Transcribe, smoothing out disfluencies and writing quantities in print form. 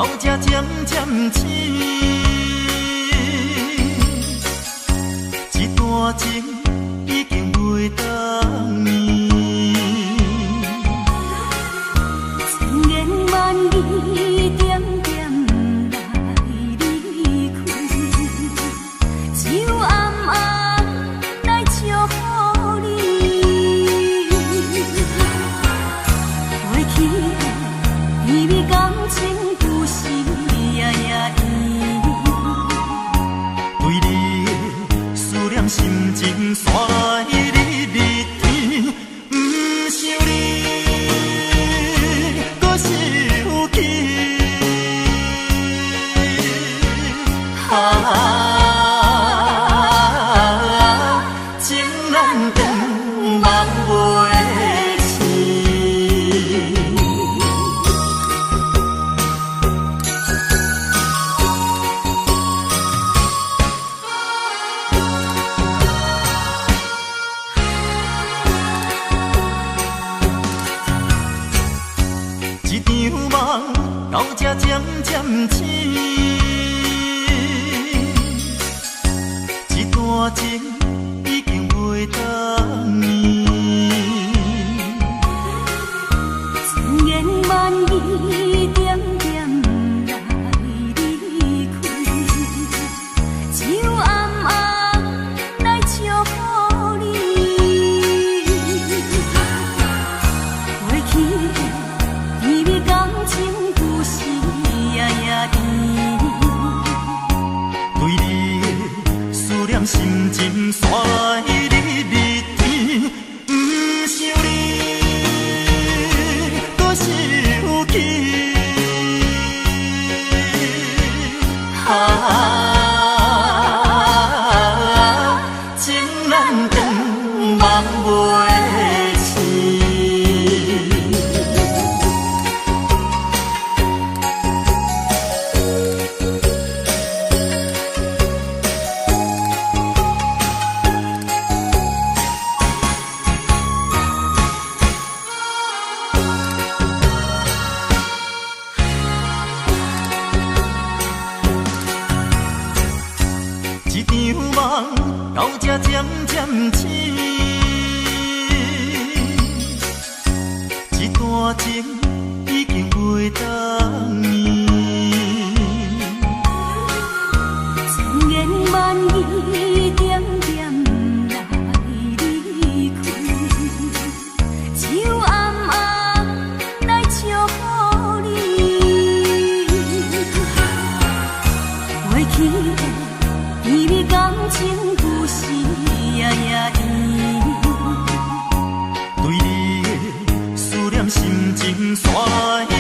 到这渐渐醒，一段情已经袂当眠。千言万语点点来离开，只有暗暗来祝福你。过去的甜蜜感情。对你的思念，心情山来日日甜，不想你，搁想起。情难断，梦袂醒。一场梦到这渐渐醒，一段情已经袂当眠。千言万语点点来离开，只有暗暗来祝福你。过去的甜蜜感情故事夜夜甜，对你的思念，心情山来日日甜，不想你，搁想起。情难断，梦袂醒。一场梦到这渐渐醒，一段情已经袂当眠。千言万语点点来离开，只有暗暗来祝福你。过去的甜蜜感情故事夜夜甜，对你的思念，心情山来